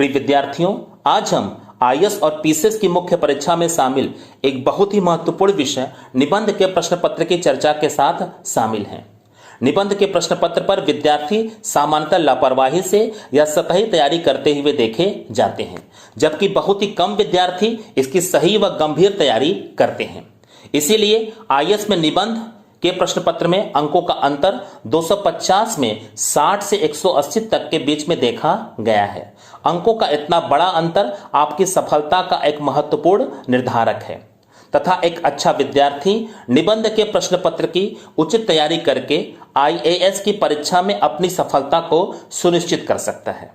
प्रिय विद्यार्थियों, आज हम आईएएस और पीसीएस की मुख्य परीक्षा में शामिल एक बहुत ही महत्वपूर्ण विषय निबंध के प्रश्न पत्र की चर्चा के साथ शामिल हैं। निबंध के प्रश्न पत्र पर विद्यार्थी सामान्यतः लापरवाही से या सतही तैयारी करते हुए देखे जाते हैं, जबकि बहुत ही कम विद्यार्थी इसकी सही व गंभीर तैयारी करते हैं। इसीलिए आईएएस में निबंध के प्रश्न पत्र में अंकों का अंतर 250 में 60 से 180 तक के बीच में देखा गया है। अंकों का इतना बड़ा अंतर आपकी सफलता का एक महत्वपूर्ण निर्धारक है तथा एक अच्छा विद्यार्थी निबंध के प्रश्न पत्र की उचित तैयारी करके आईएएस की परीक्षा में अपनी सफलता को सुनिश्चित कर सकता है।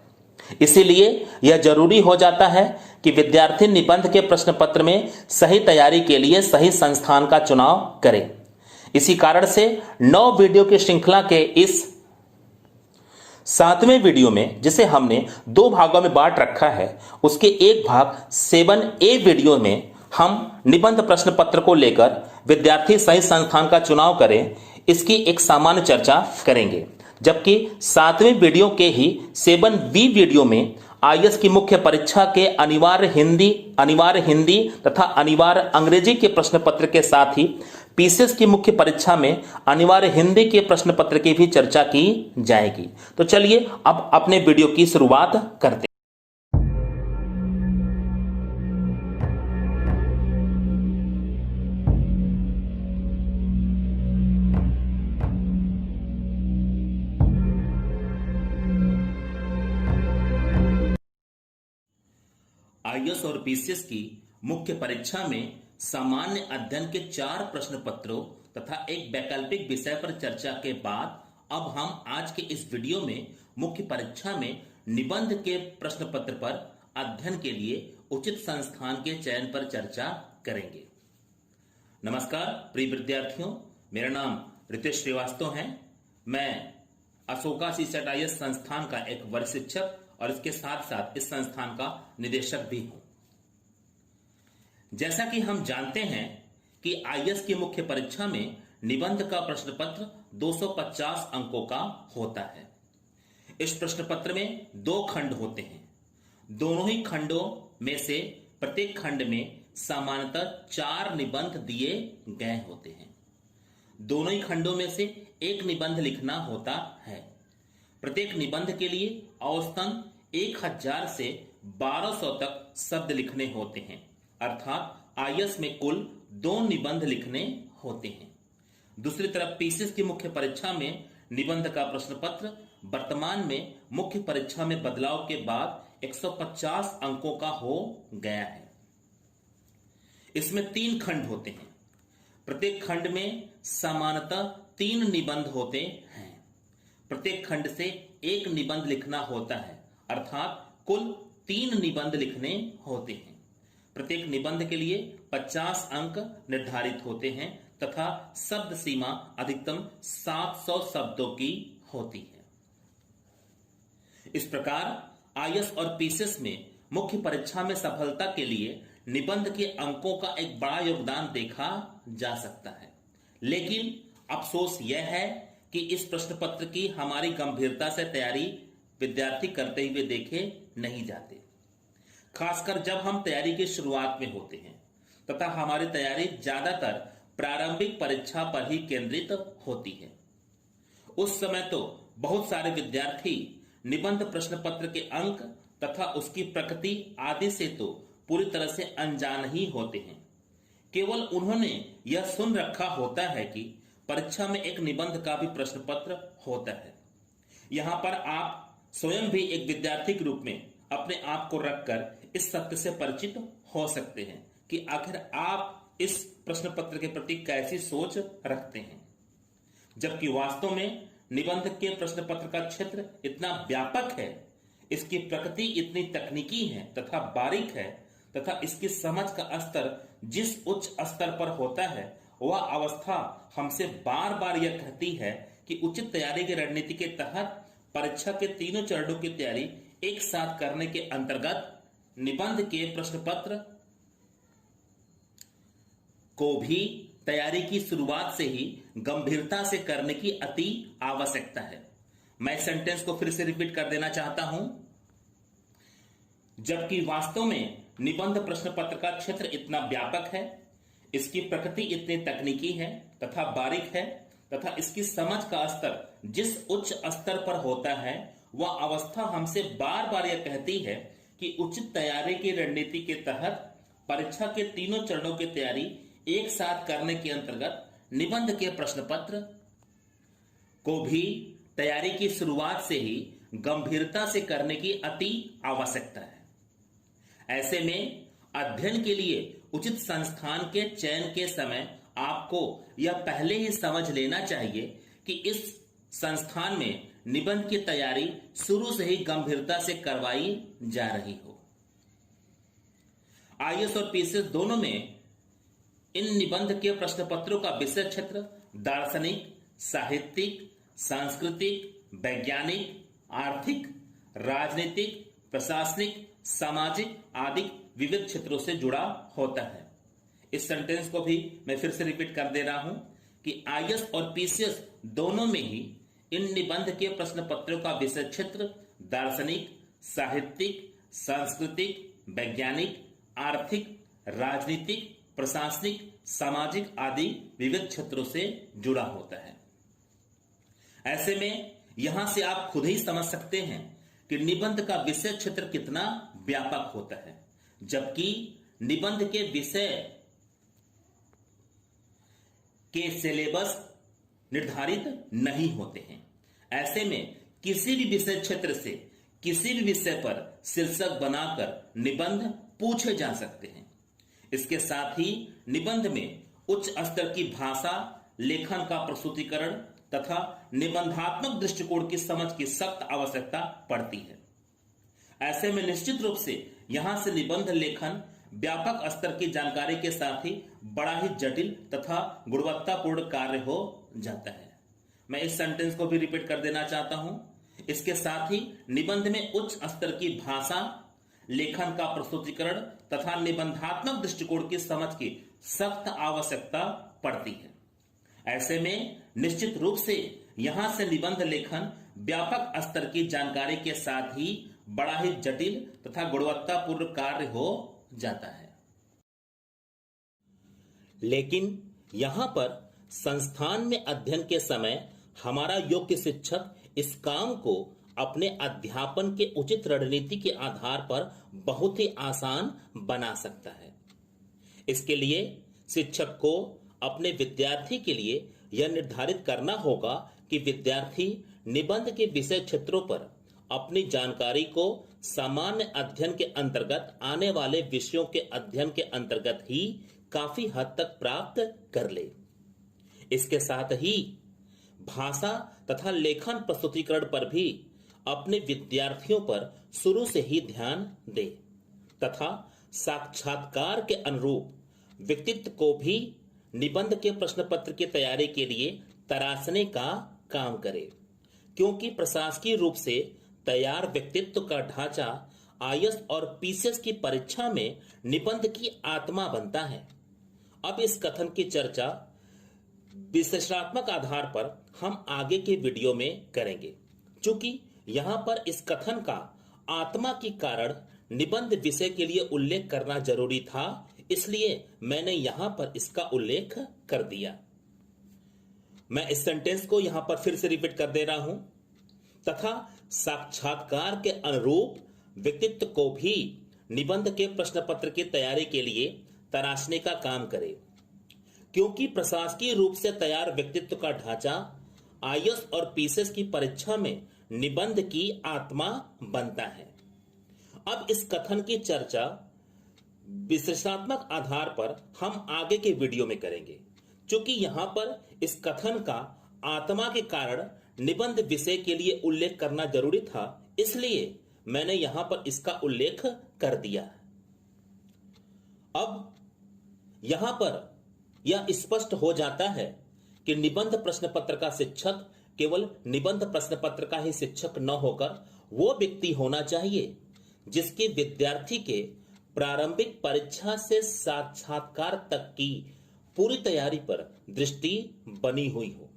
इसीलिए यह जरूरी हो जाता है कि विद्यार्थी निबंध के प्रश्न पत्र में सही तैयारी के लिए सही संस्थान का चुनाव करे। इसी कारण से 9 वीडियो की श्रृंखला के इस 7वें वीडियो में, जिसे हमने 2 भागों में बांट रखा है, उसके एक भाग 7A वीडियो में हम निबंध प्रश्न पत्र को लेकर विद्यार्थी सही संस्थान का चुनाव करें, इसकी एक सामान्य चर्चा करेंगे। जबकि 7वें वीडियो के ही 7B वीडियो में आईएएस की मुख्य परीक्षा के अनिवार्य हिंदी तथा अनिवार्य अंग्रेजी के प्रश्न पत्र के साथ ही पीसीएस की मुख्य परीक्षा में अनिवार्य हिंदी के प्रश्न पत्र की भी चर्चा की जाएगी। तो चलिए अब अपने वीडियो की शुरुआत करते हैं। आईएएस और पीसीएस की मुख्य परीक्षा में सामान्य अध्ययन के 4 प्रश्न पत्रों तथा एक वैकल्पिक विषय पर चर्चा के बाद अब हम आज के इस वीडियो में मुख्य परीक्षा में निबंध के प्रश्न पत्र पर अध्ययन के लिए उचित संस्थान के चयन पर चर्चा करेंगे। नमस्कार प्रिय विद्यार्थियों, मेरा नाम रितेश श्रीवास्तव है। मैं अशोका सीसेट आईएएस संस्थान का एक वरिष्ठ शिक्षक और इसके साथ साथ इस संस्थान का निदेशक भी हूं। जैसा कि हम जानते हैं कि आईएएस की मुख्य परीक्षा में निबंध का प्रश्न पत्र 250 अंकों का होता है। इस प्रश्न पत्र में 2 खंड होते हैं। दोनों ही खंडों में से प्रत्येक खंड में सामान्यतः 4 निबंध दिए गए होते हैं। दोनों ही खंडों में से एक निबंध लिखना होता है। प्रत्येक निबंध के लिए औसतन 1000 से 1200 तक शब्द लिखने होते हैं, अर्थात आईएएस में कुल 2 निबंध लिखने होते हैं। दूसरी तरफ पीसीएस की मुख्य परीक्षा में निबंध का प्रश्न पत्र वर्तमान में मुख्य परीक्षा में बदलाव के बाद 150 अंकों का हो गया है। इसमें 3 खंड होते हैं। प्रत्येक खंड में सामान्यतः 3 निबंध होते हैं। प्रत्येक खंड से एक निबंध लिखना होता है, अर्थात कुल 3 निबंध लिखने होते हैं। प्रत्येक निबंध के लिए 50 अंक निर्धारित होते हैं तथा शब्द सीमा अधिकतम 700 शब्दों की होती है। इस प्रकार आईएएस और पीसीएस में मुख्य परीक्षा में सफलता के लिए निबंध के अंकों का एक बड़ा योगदान देखा जा सकता है। लेकिन अफसोस यह है कि इस प्रश्न पत्र की हमारी गंभीरता से तैयारी विद्यार्थी करते हुए देखे नहीं जाते, खासकर जब हम तैयारी की शुरुआत में होते हैं तथा हमारी तैयारी ज्यादातर प्रारंभिक परीक्षा पर ही केंद्रित होती है। उस समय तो बहुत सारे विद्यार्थी निबंध प्रश्न पत्र के अंक तथा उसकी प्रकृति आदि से तो पूरी तरह से अनजान ही होते हैं। केवल उन्होंने यह सुन रखा होता है कि परीक्षा में एक निबंध का भी प्रश्न पत्र होता है। यहां पर आप स्वयं भी एक विद्यार्थी के रूप में अपने आप को रखकर इस सत्य से परिचित हो सकते हैं कि आखिर आप इस प्रश्न पत्र के प्रति कैसी सोच रखते हैं। जबकि वास्तव में निबंध के प्रश्न पत्र का क्षेत्र इतना व्यापक है, इसकी प्रकृति इतनी तकनीकी है तथा बारीक है तथा इसकी समझ का स्तर जिस उच्च स्तर पर होता है, वह अवस्था हमसे बार बार यह कहती है कि उचित तैयारी की रणनीति के तहत परीक्षा के 3 चरणों की तैयारी एक साथ करने के अंतर्गत निबंध के प्रश्न पत्र को भी तैयारी की शुरुआत से ही गंभीरता से करने की अति आवश्यकता है। मैं सेंटेंस को फिर से रिपीट कर देना चाहता हूं। जबकि वास्तव में निबंध प्रश्न पत्र का क्षेत्र इतना व्यापक है, इसकी प्रकृति इतनी तकनीकी है तथा बारीक है तथा इसकी समझ का स्तर जिस उच्च स्तर पर होता है, वह अवस्था हमसे बार बार यह कहती है कि उचित तैयारी की रणनीति के तहत परीक्षा के तीनों चरणों की तैयारी एक साथ करने के अंतर्गत निबंध के प्रश्न पत्र को भी तैयारी की शुरुआत से ही गंभीरता से करने की अति आवश्यकता है। ऐसे में अध्ययन के लिए उचित संस्थान के चयन के समय आपको यह पहले ही समझ लेना चाहिए कि इस संस्थान में निबंध की तैयारी शुरू से ही गंभीरता से करवाई जा रही हो। आईएएस और पीसीएस दोनों में इन निबंध के प्रश्न पत्रों का विषय क्षेत्र दार्शनिक, साहित्यिक, सांस्कृतिक, वैज्ञानिक, आर्थिक, राजनीतिक, प्रशासनिक, सामाजिक आदि विविध क्षेत्रों से जुड़ा होता है। इस सेंटेंस को भी मैं फिर से रिपीट कर दे रहा हूं कि आईएएस और पीसीएस दोनों में ही इन निबंध के प्रश्न पत्रों का विषय क्षेत्र दार्शनिक, साहित्यिक, सांस्कृतिक, वैज्ञानिक, आर्थिक, राजनीतिक, प्रशासनिक, सामाजिक आदि विविध क्षेत्रों से जुड़ा होता है। ऐसे में यहां से आप खुद ही समझ सकते हैं कि निबंध का विषय क्षेत्र कितना व्यापक होता है, जबकि निबंध के विषय के सिलेबस निर्धारित नहीं होते हैं। ऐसे में किसी भी विषय क्षेत्र से किसी भी विषय पर शीर्षक बनाकर निबंध पूछे जा सकते हैं। इसके साथ ही निबंध में उच्च स्तर की भाषा, लेखन का प्रस्तुतिकरण तथा निबंधात्मक दृष्टिकोण की समझ की सख्त आवश्यकता पड़ती है। ऐसे में निश्चित रूप से यहां से निबंध लेखन व्यापक स्तर की जानकारी के साथ ही बड़ा ही जटिल तथा गुणवत्तापूर्ण कार्य हो जाता है। मैं इस सेंटेंस को भी रिपीट कर देना चाहता हूं। इसके साथ ही निबंध में उच्च स्तर की भाषा, लेखन का प्रस्तुतिकरण तथा निबंधात्मक दृष्टिकोण की समझ की सख्त आवश्यकता पड़ती है। ऐसे में निश्चित रूप से यहां से निबंध लेखन व्यापक स्तर की जानकारी के साथ ही बड़ा ही जटिल तथा गुणवत्तापूर्ण कार्य हो जाता है। लेकिन यहां पर संस्थान में अध्ययन के समय हमारा योग्य शिक्षक इस काम को अपने अध्यापन के उचित रणनीति के आधार पर बहुत ही आसान बना सकता है। इसके लिए शिक्षक को अपने विद्यार्थी के लिए यह निर्धारित करना होगा कि विद्यार्थी निबंध के विषय क्षेत्रों पर अपनी जानकारी को सामान्य अध्ययन के अंतर्गत आने वाले विषयों के अध्ययन के अंतर्गत ही काफी हद तक प्राप्त कर ले। इसके साथ ही भाषा तथा लेखन प्रस्तुतिकरण पर भी अपने विद्यार्थियों पर शुरू से ही ध्यान दे तथा साक्षात्कार के अनुरूप व्यक्तित्व को भी निबंध के प्रश्न पत्र की तैयारी के लिए तराशने का काम करे, क्योंकि प्रशासकीय रूप से तैयार व्यक्तित्व का ढांचा आईएएस और पीसीएस की परीक्षा में निबंध की आत्मा बनता है। अब इस कथन की चर्चा विश्लेषणात्मक आधार पर हम आगे के वीडियो में करेंगे। चूंकि यहां पर इस कथन का आत्मा के कारण निबंध विषय के लिए उल्लेख करना जरूरी था, इसलिए मैंने यहां पर इसका उल्लेख कर दिया। मैं इस सेंटेंस को यहां पर फिर से रिपीट कर दे रहा हूं, तथा साक्षात्कार के अनुरूप व्यक्तित्व को भी निबंध के प्रश्न पत्र की तैयारी के लिए तराशने का काम करे, क्योंकि प्रशासकीय रूप से तैयार व्यक्तित्व का ढांचा आईएएस और पीसीएस की परीक्षा में निबंध की आत्मा बनता है। अब इस कथन की चर्चा विश्लेषणात्मक आधार पर हम आगे के वीडियो में करेंगे। चूंकि यहां पर इस कथन का आत्मा के कारण निबंध विषय के लिए उल्लेख करना जरूरी था, इसलिए मैंने यहां पर इसका उल्लेख कर दिया। अब यहां पर यह स्पष्ट हो जाता है कि निबंध प्रश्न पत्र का शिक्षक केवल निबंध प्रश्न पत्र का ही शिक्षक न होकर वो व्यक्ति होना चाहिए जिसके विद्यार्थी के प्रारंभिक परीक्षा से साक्षात्कार तक की पूरी तैयारी पर दृष्टि बनी हुई हो।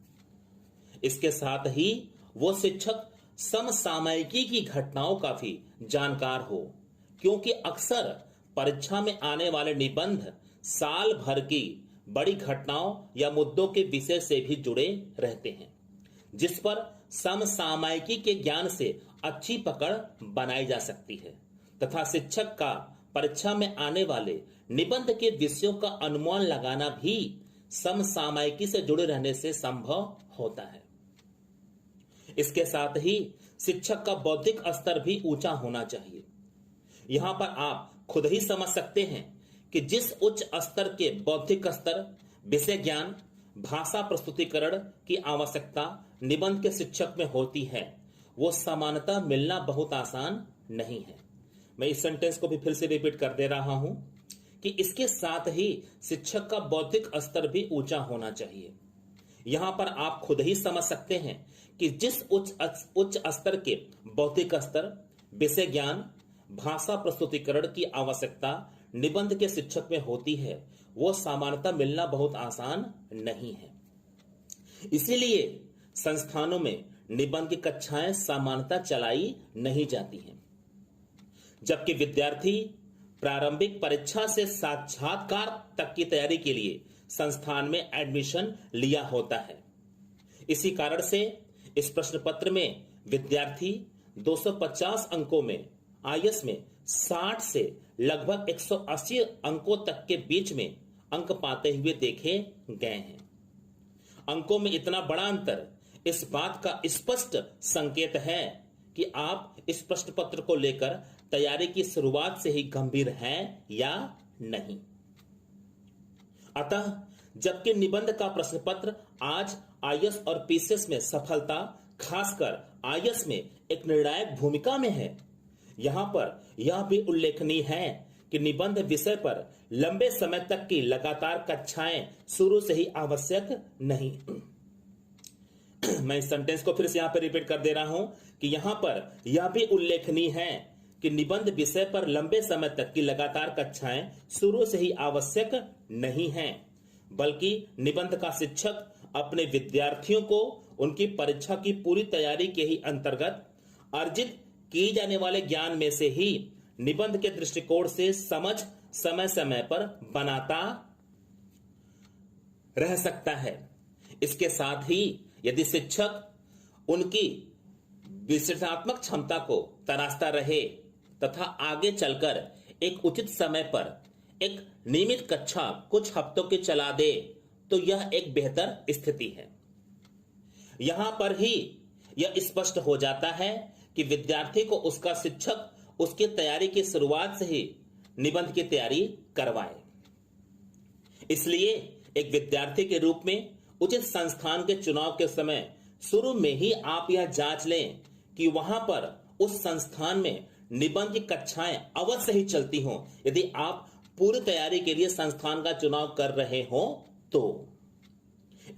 इसके साथ ही वो शिक्षक समसामयिकी की घटनाओं का भी जानकार हो, क्योंकि अक्सर परीक्षा में आने वाले निबंध साल भर की बड़ी घटनाओं या मुद्दों के विषय से भी जुड़े रहते हैं, जिस पर समसामयिकी के ज्ञान से अच्छी पकड़ बनाई जा सकती है तथा शिक्षक का परीक्षा में आने वाले निबंध के विषयों का अनुमान लगाना भी समसामयिकी से जुड़े रहने से संभव होता है। इसके साथ ही शिक्षक का बौद्धिक स्तर भी ऊंचा होना चाहिए। यहां पर आप खुद ही समझ सकते हैं कि जिस उच्च स्तर के बौद्धिक स्तर, विषय ज्ञान, भाषा प्रस्तुतिकरण की आवश्यकता निबंध के शिक्षक में होती है, वो सामान्यतः मिलना बहुत आसान नहीं है। मैं इस सेंटेंस को भी फिर से रिपीट कर दे रहा हूं कि इसके साथ ही शिक्षक का बौद्धिक स्तर भी ऊंचा होना चाहिए। यहां पर आप खुद ही समझ सकते हैं कि जिस उच्च स्तर के बौद्धिक स्तर, विषय ज्ञान, भाषा प्रस्तुतिकरण की आवश्यकता निबंध के शिक्षक में होती है, वो सामान्यतः मिलना बहुत आसान नहीं है। इसीलिए संस्थानों में निबंध की कक्षाएं सामान्यतः चलाई नहीं जाती हैं, जबकि विद्यार्थी प्रारंभिक परीक्षा से साक्षात्कार तक की तैयारी के लिए संस्थान में एडमिशन लिया होता है। इसी कारण से इस प्रश्न पत्र में विद्यार्थी 250 अंकों में आईएएस में 60 से लगभग 180 अंकों तक के बीच में अंक पाते हुए देखे गए हैं। अंकों में इतना बड़ा अंतर इस बात का स्पष्ट संकेत है कि आप इस प्रश्न पत्र को लेकर तैयारी की शुरुआत से ही गंभीर हैं या नहीं। अतः जबकि निबंध का प्रश्न पत्र आज आईएएस और पीसीएस में सफलता, खासकर आईएएस में एक निर्णायक भूमिका में है, यहां पर यह भी उल्लेखनीय है कि निबंध विषय पर लंबे समय तक की लगातार कक्षाएं शुरू से ही आवश्यक नहीं। मैं इस सेंटेंस को फिर से यहां पर रिपीट कर दे रहा हूं कि यहां पर यह भी उल्लेखनीय है कि निबंध विषय पर लंबे समय तक की लगातार कक्षाएं शुरू से ही आवश्यक नहीं हैं, बल्कि निबंध का शिक्षक अपने विद्यार्थियों को उनकी परीक्षा की पूरी तैयारी के ही अंतर्गत अर्जित किए जाने वाले ज्ञान में से ही निबंध के दृष्टिकोण से समझ समय समय पर बनाता रह सकता है। इसके साथ ही यदि शिक्षक उनकी विश्लेषणात्मक क्षमता को तराशता रहे तथा आगे चलकर एक उचित समय पर एक नियमित कक्षा कुछ हफ्तों की चला दे, तो यह एक बेहतर स्थिति है। यहां पर ही यह स्पष्ट हो जाता है कि विद्यार्थी को उसका शिक्षक उसकी तैयारी की शुरुआत से ही निबंध की तैयारी करवाए। इसलिए एक विद्यार्थी के रूप में उचित संस्थान के चुनाव के समय शुरू में ही आप यह जांच लें कि वहां पर उस संस्थान में निबंध की कक्षाएं अवश्य ही चलती हों। यदि आप पूरी तैयारी के लिए संस्थान का चुनाव कर रहे हो तो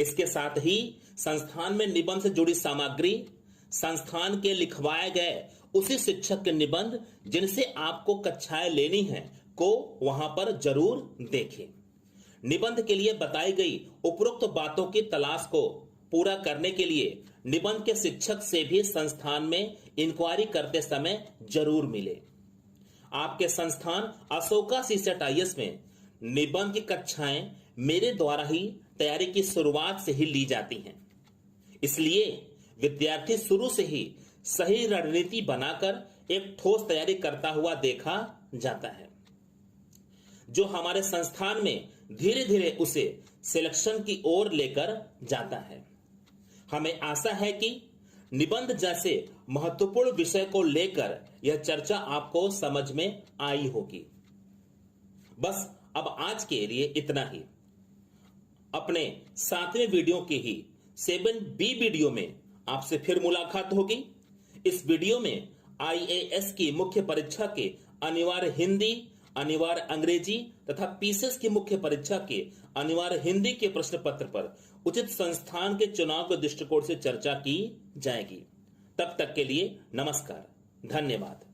इसके साथ ही संस्थान में निबंध से जुड़ी सामग्री, संस्थान के लिखवाए गए उसी शिक्षक के निबंध जिनसे आपको कक्षाएं लेनी हैं को वहां पर जरूर देखें। निबंध के लिए बताई गई उपरोक्त बातों की तलाश को पूरा करने के लिए निबंध के शिक्षक से भी संस्थान में इंक्वायरी करते समय जरूर मिले। आपके संस्थान अशोका सीसेट आईएएस में निबंध की कक्षाएं मेरे द्वारा ही तैयारी की शुरुआत से ही ली जाती हैं। इसलिए विद्यार्थी शुरू से ही सही रणनीति बनाकर एक ठोस तैयारी करता हुआ देखा जाता है, जो हमारे संस्थान में धीरे धीरे उसे सिलेक्शन की ओर लेकर जाता है। हमें आशा है कि निबंध जैसे महत्वपूर्ण विषय को लेकर यह चर्चा आपको समझ में आई होगी। बस अब आज के लिए इतना ही। अपने 7वें वीडियो की ही 7B वीडियो में आपसे फिर मुलाकात होगी। इस वीडियो में आईएएस की मुख्य परीक्षा के अनिवार्य हिंदी, अनिवार्य अंग्रेजी तथा पीसीएस की मुख्य परीक्षा के अनिवार्य हिंदी के प्रश्न पत्र पर उचित संस्थान के चुनाव के दृष्टिकोण से चर्चा की जाएगी। तब तक के लिए नमस्कार, धन्यवाद।